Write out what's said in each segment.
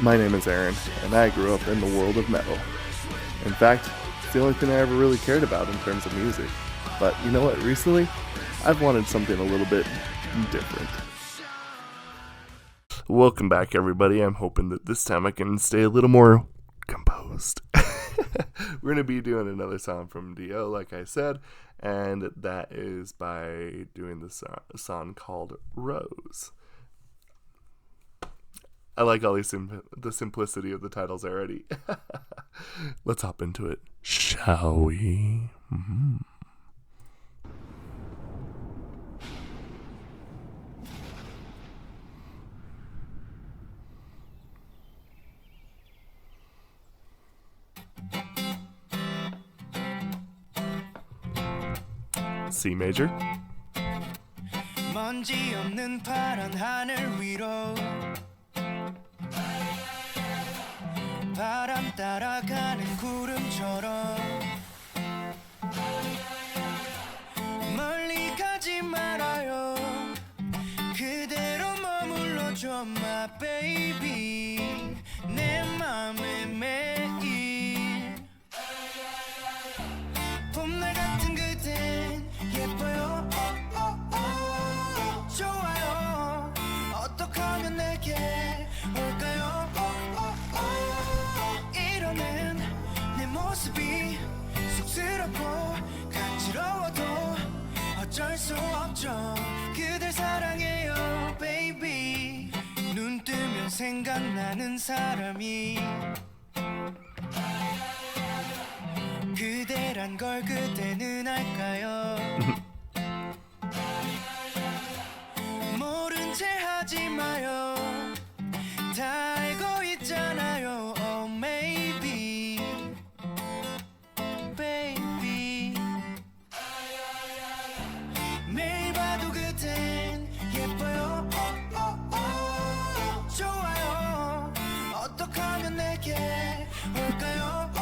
My name is Aaron, and I grew up in the world of metal. In fact, it's the only thing I ever really cared about in terms of music. But you know what, recently, I've wanted something a little bit different. Welcome back, everybody. I'm hoping that this time I can stay a little more composed. We're going to be doing another song from Dio, like I said, and that is by doing this song called Rose. I like all the simplicity of the titles already. Let's hop into it, shall we? Mm-hmm. C major. 먼지 없는 파란 하늘 위로 바람 따라가는 구름처럼 멀리 가지 말아요 그대로 머물러줘 my baby 내 맘에 매일 봄날 같은 그댄 예뻐요 좋아요 어떻게 하면 내게 올까요 이러는 내 모습이 쑥스럽고 간지러워도 어쩔 수 없죠 그댈 사랑해요 baby 눈 뜨면 생각나는 사람이 그대란 걸 그대는 알까요 모른 채 하지 마요 다 알고 있잖아요 oh maybe baby 매일 봐도 그댄 예뻐요 좋아요 어떻게 하면 내게 올까요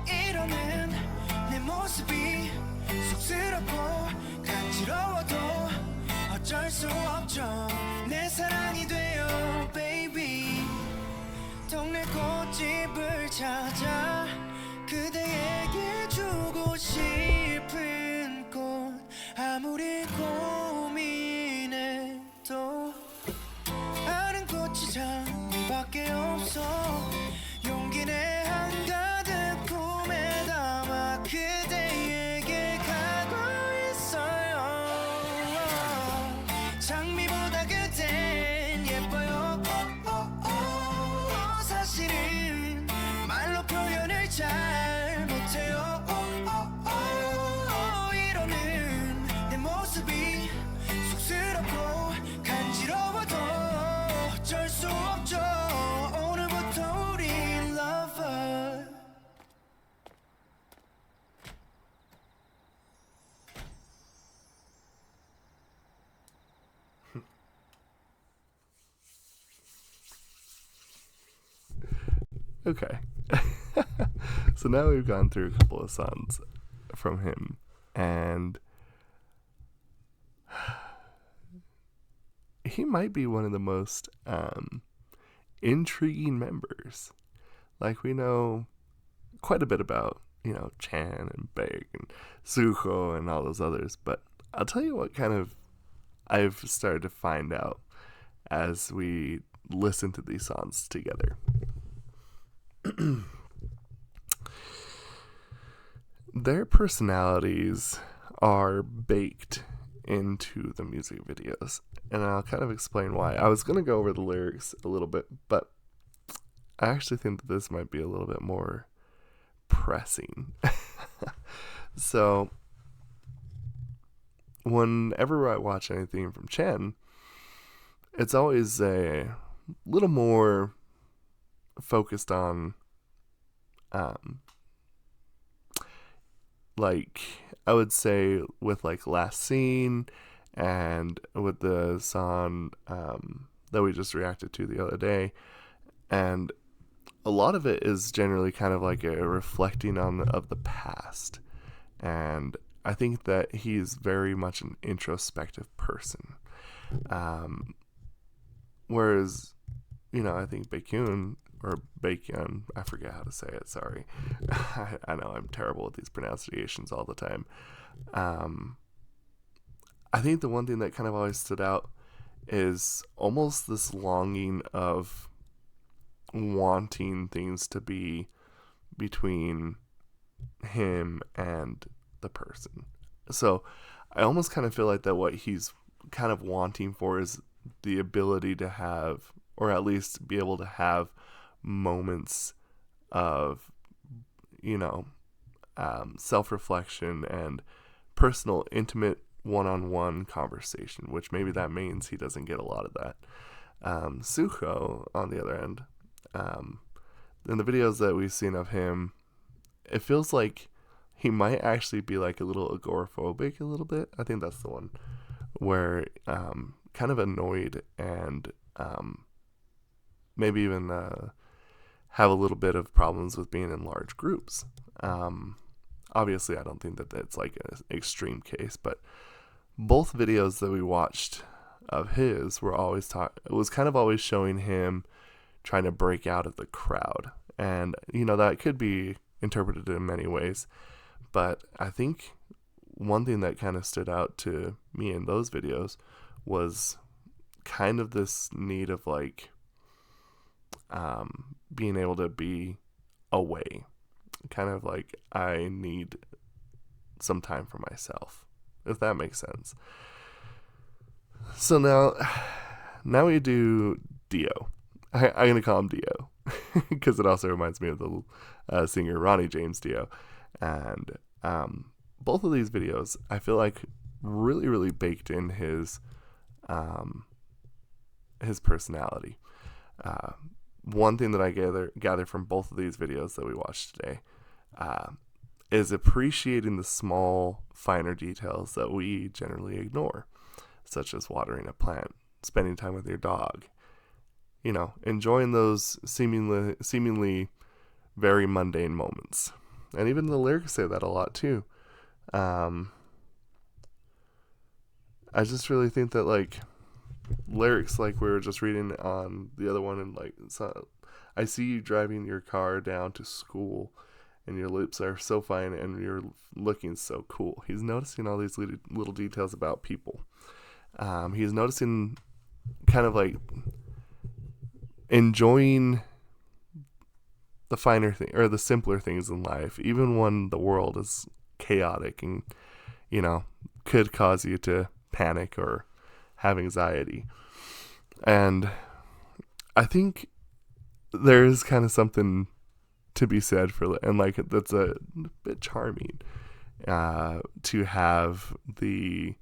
이러는 내 모습이 쑥스럽고 간지러워도 어쩔 수 없죠 내 사랑이 돼요 baby 동네 꽃집을 찾아 그대에게 주고 싶은 꽃 아무리 고민해도 아는 꽃이 장미밖에 없어 용기 내 한가득 품에 담아 그대에게 가고 있어요 장미보다 그댄 예뻐요 사실은 말로 표현을 잘 못해요 이러는 내 모습이 쑥스럽고 간지러워도 어쩔 수 없죠 오늘부터 우리 lover Okay. So now we've gone through a couple of songs from him, and he might be one of the most intriguing members. Like, we know quite a bit about, Chan and Baek and Suho and all those others, but I'll tell you what kind of I've started to find out as we listen to these songs together. Their personalities are baked into the music videos, and I'll kind of explain why. I was going to go over the lyrics a little bit, but I actually think that this might be a little bit more pressing. So, whenever I watch anything from Chen, it's always a little more focused on like, I would say with like Last Scene and with the song that we just reacted to the other day, and a lot of it is generally kind of like a reflecting on of the past, and I think that he's very much an introspective person, whereas I think Baekhyun, or Baekhyun, I forget how to say it, sorry. I know I'm terrible with these pronunciations all the time. Um, I think the one thing that kind of always stood out is almost this longing of wanting things to be between him and the person. So I almost kind of feel like that what he's kind of wanting for is the ability to have, or at least be able to have, moments of, self-reflection and personal, intimate, one-on-one conversation, which maybe that means he doesn't get a lot of that. Suho, on the other end, in the videos that we've seen of him, it feels like he might actually be like a little agoraphobic a little bit. I think that's the one where kind of annoyed and maybe even have a little bit of problems with being in large groups. Obviously, I don't think that that's like an extreme case, but both videos that we watched of his were always it was kind of always showing him trying to break out of the crowd. And, that could be interpreted in many ways. But I think one thing that kind of stood out to me in those videos was kind of this need of like being able to be away. Kind of like, I need some time for myself, if that makes sense. So now we do Dio. I'm going to call him Dio because it also reminds me of the singer Ronnie James Dio. And both of these videos, I feel like, really, really baked in his personality. One thing that I gather from both of these videos that we watched today is appreciating the small, finer details that we generally ignore, such as watering a plant, spending time with your dog, enjoying those seemingly very mundane moments. And even the lyrics say that a lot too. I just really think that, like, lyrics like we were just reading on the other one, and like, I see you driving your car down to school and your lips are so fine and you're looking so cool. He's noticing all these little details about people. He's noticing kind of like enjoying the finer thing, or the simpler things in life, even when the world is chaotic and, could cause you to panic or have anxiety. And I think there's kind of something to be said for, and like, that's a bit charming to have the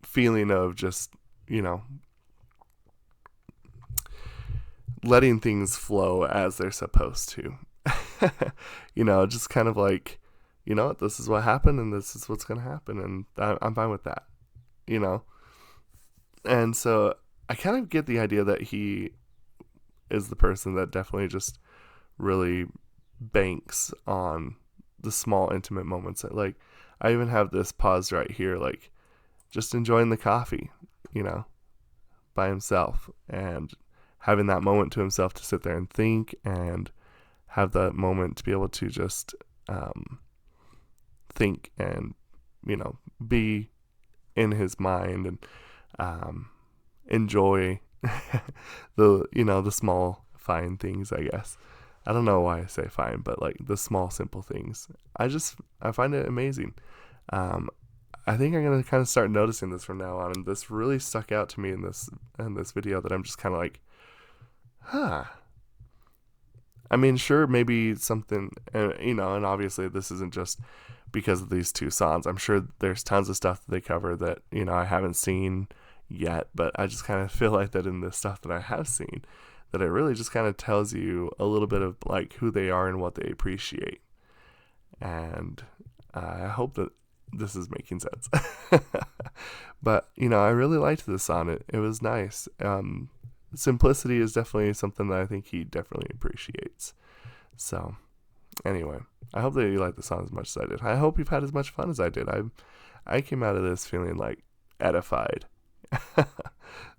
feeling of just, letting things flow as they're supposed to. Just kind of like, this is what happened and this is what's going to happen, and I'm fine with that, And so I kind of get the idea that he is the person that definitely just really banks on the small, intimate moments. That, like, I even have this pause right here, like, just enjoying the coffee, by himself, and having that moment to himself to sit there and think, and have that moment to be able to just think and, be in his mind, and enjoy the small, fine things, I guess. I don't know why I say fine, but like the small, simple things. I find it amazing. I think I'm gonna kind of start noticing this from now on, and this really stuck out to me in this video, that I'm just kind of like, I mean, sure, maybe something, and obviously this isn't just because of these two songs. I'm sure there's tons of stuff that they cover that, I haven't seen yet, but I just kind of feel like that in the stuff that I have seen, that it really just kind of tells you a little bit of like who they are and what they appreciate. And I hope that this is making sense. But, I really liked this song. It was nice. Simplicity is definitely something that I think he definitely appreciates. So, anyway, I hope that you like the song as much as I did. I hope you've had as much fun as I did. I came out of this feeling like edified.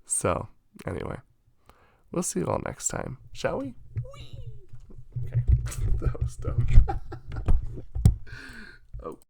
So, Anyway, we'll see you all next time, shall we? Okay, that was dumb.